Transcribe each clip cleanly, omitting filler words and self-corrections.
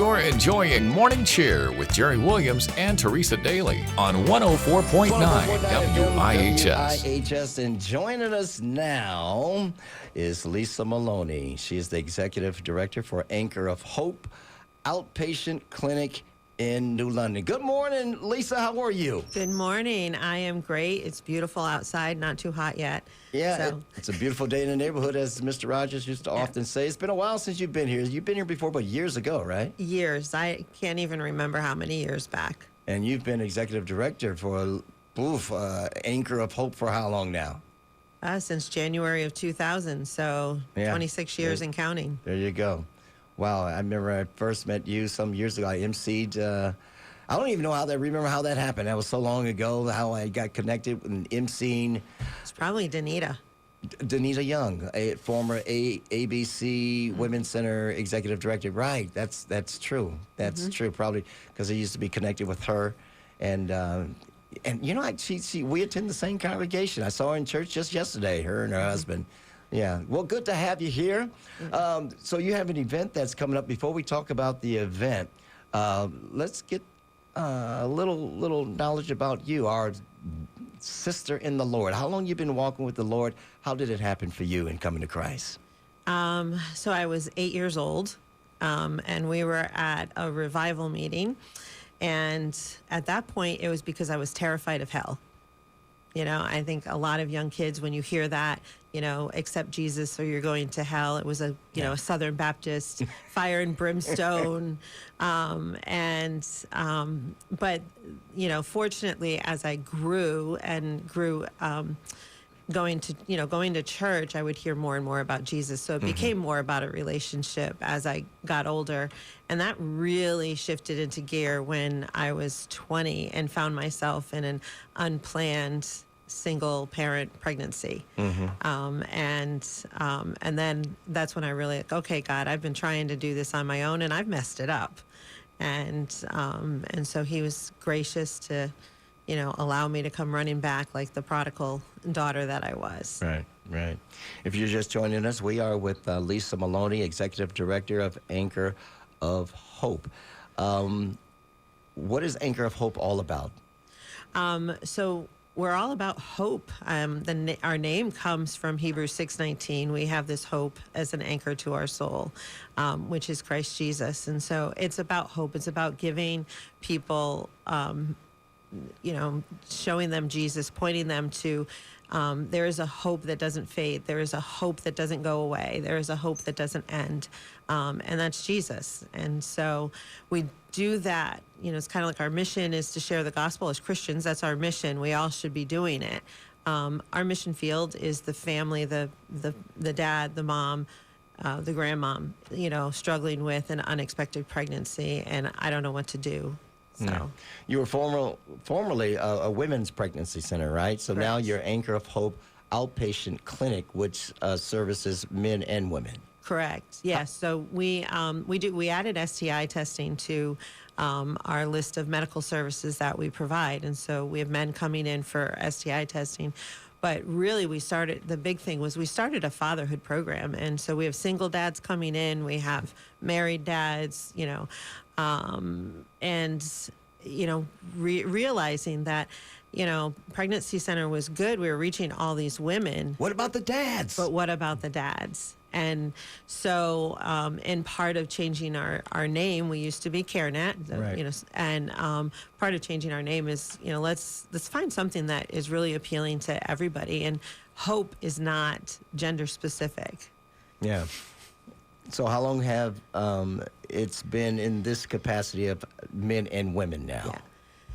You're enjoying Morning Cheer with Jerry Williams and Teresa Daly on 104.9 WIHS. WIHS. And joining us now is Lisa Maloney. She is the Executive Director for Anchor of Hope Outpatient Clinic in New London. Good morning, Lisa. How are you? Good morning. I am great. It's beautiful outside, not too hot yet. Yeah, it's a beautiful day in the neighborhood, as Mr. Rogers used to often say. It's been a while since you've been here. You've been here before, but years ago, right? Years. I can't even remember how many years back. And you've been Executive Director for Anchor of Hope for how long now? Since January of 2000, so 26 years and counting. There you go. Wow, I remember I first met you some years ago. I emceed. I don't even know remember how that happened. That was so long ago, how I got connected with emceeing. It's probably Danita. Danita Young, a former ABC Women's Center Executive Director. Right, that's true. That's true, probably because I used to be connected with her. And you know, we attend the same congregation. I saw her in church just yesterday, her and her husband. Yeah. Well, good to have you here. So you have an event that's coming up. Before we talk about the event, let's get a little knowledge about you, our sister in the Lord. How long you been walking with the Lord? How did it happen for you in coming to Christ? So I was 8 years old, and we were at a revival meeting. And at that point, it was because I was terrified of hell. You know, I think a lot of young kids, when you hear that, you know, accept Jesus or you're going to hell. It was a Southern Baptist fire and brimstone. But, you know, fortunately, as I grew, going to church, I would hear more and more about Jesus. So it became more about a relationship as I got older. And that really shifted into gear when I was 20 and found myself in an unplanned single parent pregnancy. And then that's when I really, okay, God, I've been trying to do this on my own and I've messed it up. And so he was gracious to, you know, allow me to come running back like the prodigal daughter that I was. Right. If you're just joining us, we are with Lisa Maloney, Executive Director of Anchor of Hope. What is Anchor of Hope all about? So we're all about hope. Our name comes from Hebrews 6:19. We have this hope as an anchor to our soul, which is Christ Jesus. And so it's about hope. It's about giving people you know, showing them Jesus, pointing them to there is a hope that doesn't fade. There is a hope that doesn't go away. There is a hope that doesn't end. And that's Jesus. And so we do that. You know, it's kind of like our mission is to share the gospel as Christians. That's our mission. We all should be doing it. Our mission field is the family, the dad, the mom, the grandmom, you know, struggling with an unexpected pregnancy, and I don't know what to do. So. Yeah. You were formerly a women's pregnancy center, right? So Correct. Now you're Anchor of Hope Outpatient Clinic, which services men and women. Correct. Yes. So we added STI testing to our list of medical services that we provide, and so we have men coming in for STI testing. But really, the big thing was we started a fatherhood program. And so we have single dads coming in, we have married dads, you know, and, you know, realizing that, you know, pregnancy center was good. We were reaching all these women. What about the dads? But what about the dads? And so, in part of changing our name, we used to be CareNet, right. You know, and part of changing our name is, you know, let's find something that is really appealing to everybody. And hope is not gender specific. Yeah. So how long have it's been in this capacity of men and women now?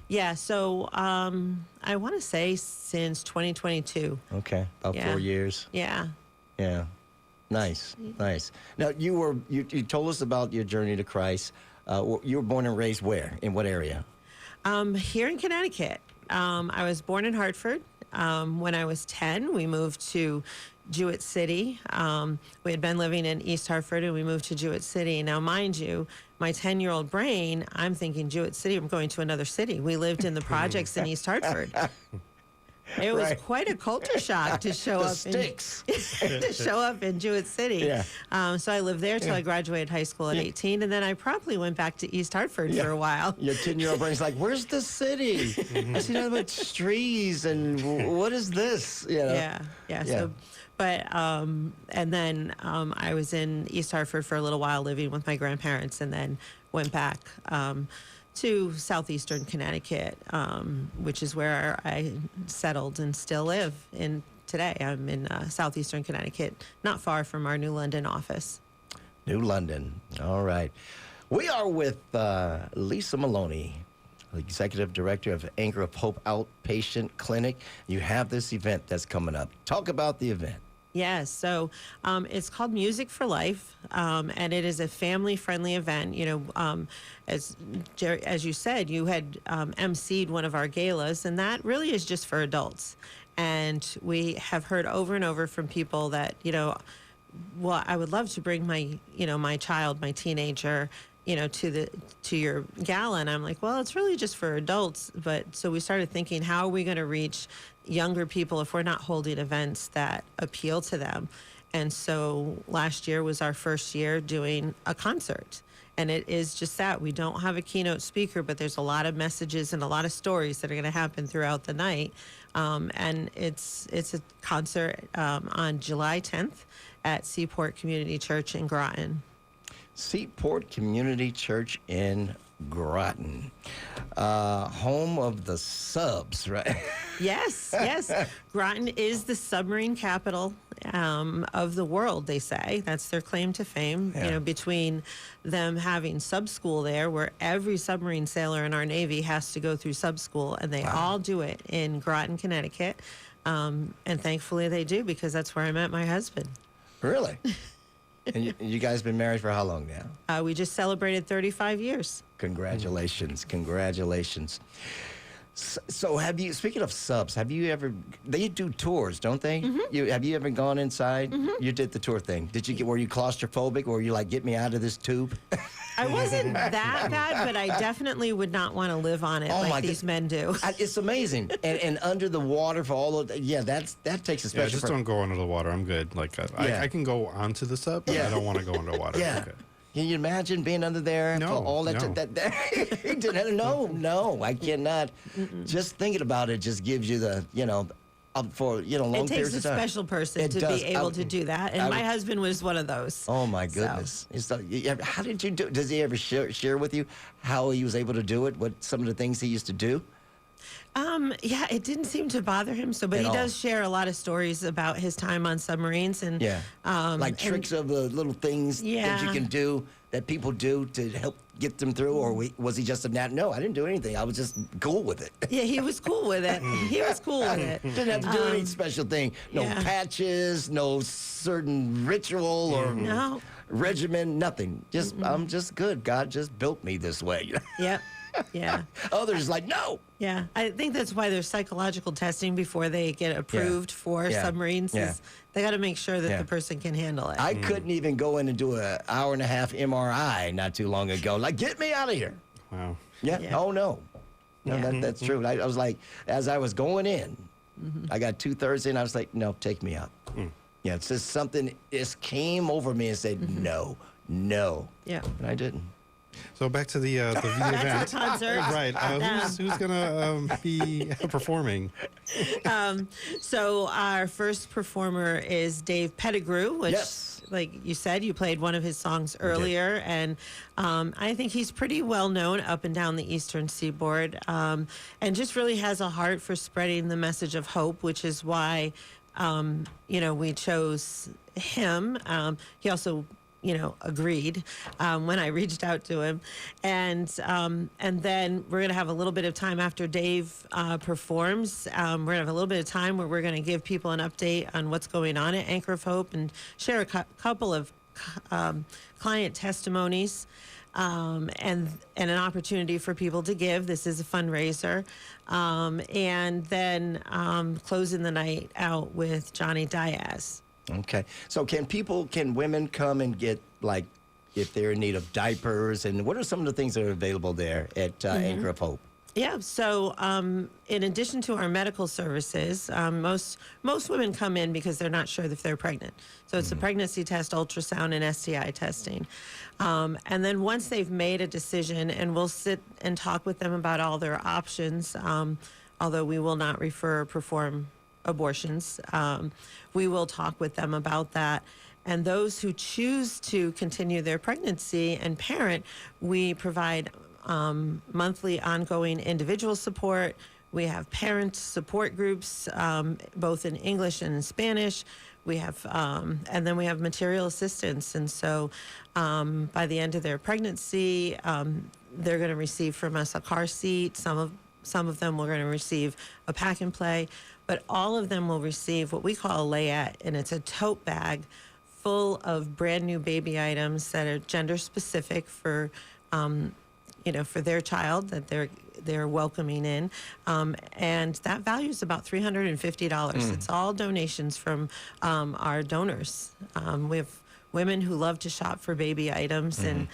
Yeah. So I want to say since 2022. Okay, about 4 years. Yeah. Nice. Now you told us about your journey to Christ. You were born and raised where? In what area? Here in Connecticut. I was born in Hartford. When I was 10, we moved to Jewett City. We had been living in East Hartford, and we moved to Jewett City. Now, mind you, my 10-year-old brain, I'm thinking Jewett City, I'm going to another city. We lived in the projects in East Hartford. It was Right. quite a culture shock to show The up sticks. to show up in Jewett City. Yeah. So I lived there till I graduated high school at 18, and then I promptly went back to East Hartford for a while. Your 10-year-old brain's like, where's the city? I see nothing but trees, and what is this? You know? Yeah. Yeah. So, but and then I was in East Hartford for a little while, living with my grandparents, and then went back to southeastern Connecticut, which is where I settled and still live in today. I'm in southeastern Connecticut, not far from our New London office. New London. All right. We are with Lisa Maloney, Executive Director of Anchor of Hope Outpatient Clinic. You have this event that's coming up. Talk about the event. Yes, so it's called Music for Life, and it is a family-friendly event. You know, as you said, you had emceed one of our galas, and that really is just for adults. And we have heard over and over from people that, you know, well, I would love to bring my, you know, my child, my teenager, you know, to your gala. And I'm like, well, it's really just for adults. But so we started thinking, how are we going to reach younger people if we're not holding events that appeal to them? And so last year was our first year doing a concert. And it is just that. We don't have a keynote speaker, but there's a lot of messages and a lot of stories that are going to happen throughout the night. And it's a concert on July 10th at Seaport Community Church in Groton. Seaport Community Church in Groton, home of the subs, right? Yes. Groton is the submarine capital of the world, they say. That's their claim to fame. Yeah. You know, between them having sub school there, where every submarine sailor in our Navy has to go through sub school, and they all do it in Groton, Connecticut. And thankfully they do, because that's where I met my husband. Really? And you guys been married for how long now? We just celebrated 35 years. Congratulations. So have you, speaking of subs, have you ever, they do tours, don't they? Mm-hmm. Have you ever gone inside? Mm-hmm. You did the tour thing. Were you claustrophobic, or were you like, get me out of this tube? I wasn't that bad, but I definitely would not want to live on it like these men do. It's amazing. And under the water for all of, that takes a special. Yeah, just don't go under the water. I'm good. Like, I can go onto the sub, but I don't want to go underwater. Yeah. Okay. Can you imagine being under there? No, for all that. no. No, I cannot. Just thinking about it just gives you the, for long it takes periods a of time. special person It to does. be able to do that, and my husband was one of those. Oh my goodness! So. How did you do? Does he ever share with you how he was able to do it? What some of the things he used to do? Yeah, it didn't seem to bother him. But he does share a lot of stories about his time on submarines, and like tricks of the little things that you can do, that people do to help get them through. Or was he just a nat? No, I didn't do anything. I was just cool with it. Yeah, he was cool with it. Didn't have to do any special thing. No patches, no certain ritual or regimen, nothing. Just I'm just good. God just built me this way. Yep. Yeah. Others like, no. Yeah. I think that's why there's psychological testing before they get approved for submarines. Is they got to make sure that the person can handle it. I couldn't even go in and do an hour-and-a-half MRI not too long ago. Like, get me out of here. Wow. Yeah. Oh, no. No, that's true. I was like, as I was going in, I got 2/3 in. I was like, no, take me out. Yeah, it's just something just came over me and said, no. Yeah. And I didn't. So back to the event. Concert. Right. Who's gonna be performing? So our first performer is Dave Pettigrew, which, like you said, you played one of his songs earlier, and I think he's pretty well known up and down the Eastern Seaboard, and just really has a heart for spreading the message of hope, which is why we chose him. He also agreed when I reached out to him. And then we're going to have a little bit of time after Dave performs. We're going to have a little bit of time where we're going to give people an update on what's going on at Anchor of Hope and share a couple of client testimonies and an opportunity for people to give. This is a fundraiser. And then closing the night out with Johnny Diaz. Okay. So can women come and get, like, if they're in need of diapers, and what are some of the things that are available there at Anchor of Hope? Yeah. So, in addition to our medical services, most women come in because they're not sure if they're pregnant. So it's a pregnancy test, ultrasound, and STI testing. And then once they've made a decision, and we'll sit and talk with them about all their options, although we will not refer or perform abortions, we will talk with them about that. And those who choose to continue their pregnancy and parent, we provide monthly ongoing individual support. We have parent support groups, both in English and in Spanish. We have, and then we have material assistance. And so by the end of their pregnancy, they're going to receive from us a car seat. Some of them we're going to receive a pack and play, but all of them will receive what we call a layette, and it's a tote bag full of brand new baby items that are gender specific for for their child that they're welcoming in, and that value is about $350. It's all donations from our donors. We have women who love to shop for baby items, and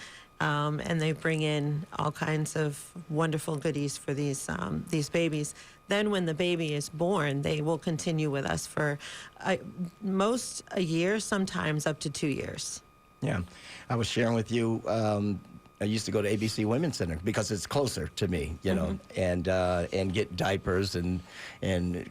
they bring in all kinds of wonderful goodies for these babies. Then when the baby is born, they will continue with us for most a year, sometimes up to 2 years. Yeah, I was sharing with you. I used to go to ABC Women's Center because it's closer to me, and get diapers and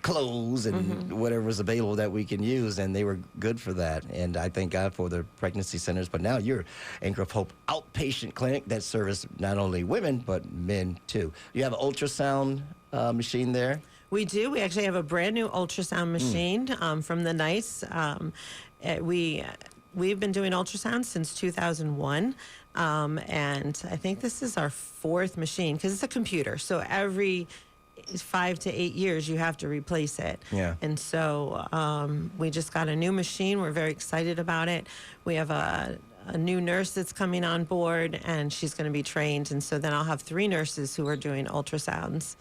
clothes and whatever was available that we can use, and they were good for that. And I thank God for the pregnancy centers. But now you're Anchor of Hope Outpatient Clinic that serves not only women but men too. You have an ultrasound machine there? We do. We actually have a brand new ultrasound machine from the NICE. We've been doing ultrasound since 2001. And I think this is our fourth machine because it's a computer. So every 5 to 8 years, you have to replace it. Yeah. And so we just got a new machine. We're very excited about it. We have a new nurse that's coming on board, and she's going to be trained. And so then I'll have 3 nurses who are doing ultrasounds,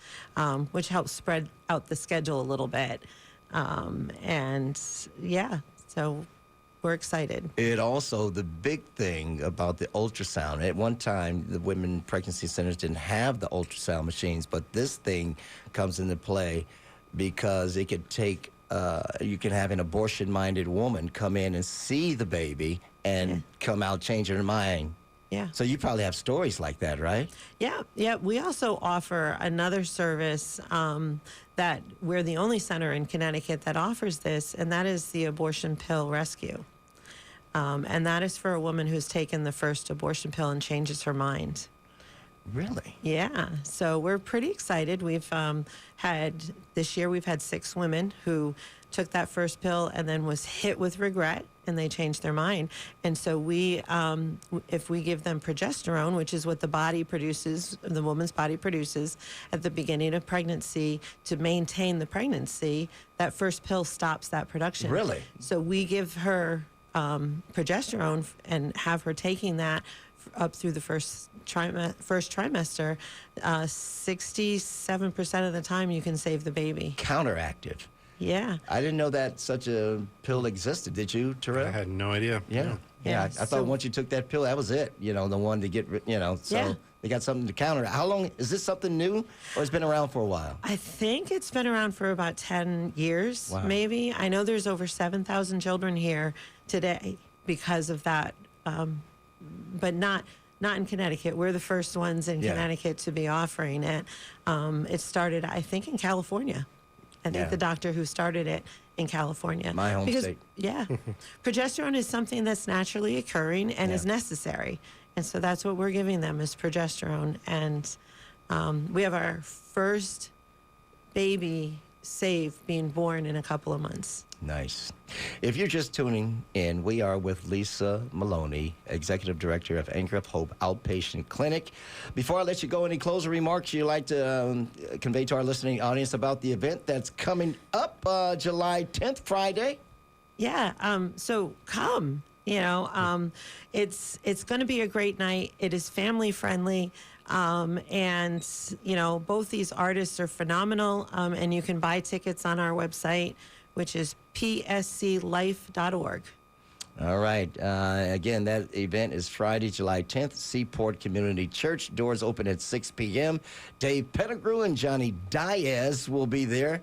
which helps spread out the schedule a little bit. And yeah, so we're excited. It also, the big thing about the ultrasound, at one time, the women pregnancy centers didn't have the ultrasound machines, but this thing comes into play because it could take, you can have an abortion-minded woman come in and see the baby and come out changing her mind. Yeah. So you probably have stories like that, right? Yeah. We also offer another service that we're the only center in Connecticut that offers this, and that is the abortion pill rescue. And that is for a woman who's taken the first abortion pill and changes her mind. Really? Yeah. So we're pretty excited. We've this year we've had 6 women who took that first pill and then was hit with regret, and they changed their mind. And so we, if we give them progesterone, which is what the body produces, the woman's body produces at the beginning of pregnancy to maintain the pregnancy, that first pill stops that production. Really? So we give her progesterone and have her taking that up through the first trimester. 67% of the time you can save the baby. Counteractive. Yeah. I didn't know that such a pill existed. Did you, Terrell? I had no idea. Yeah. I thought once you took that pill, that was it. The one to get, so they got something to counter. How long, is this something new or it's been around for a while? I think it's been around for about 10 years, maybe. I know there's over 7,000 children here today because of that, but not in Connecticut. We're the first ones in Connecticut to be offering it. It started, I think, in California. I think the doctor who started it in California. My home state. Yeah. Progesterone is something that's naturally occurring and is necessary. And so that's what we're giving them is progesterone. And we have our first baby saved being born in a couple of months. Nice. If you're just tuning in, we are with Lisa Maloney, Executive Director of Anchor of Hope Outpatient Clinic. Before I let you go, any closing remarks you'd like to convey to our listening audience about the event that's coming up July 10th, Friday? Yeah. So come. It's going to be a great night. It is family friendly. And both these artists are phenomenal. And you can buy tickets on our website, which is psclife.org. All right. Again, that event is Friday, July 10th, Seaport Community Church. Doors open at 6 p.m. Dave Pettigrew and Johnny Diaz will be there.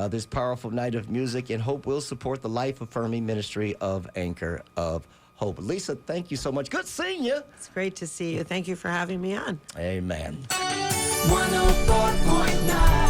This powerful night of music and hope will support the life-affirming ministry of Anchor of Hope. Lisa, thank you so much. Good seeing you. It's great to see you. Thank you for having me on. Amen. 104.9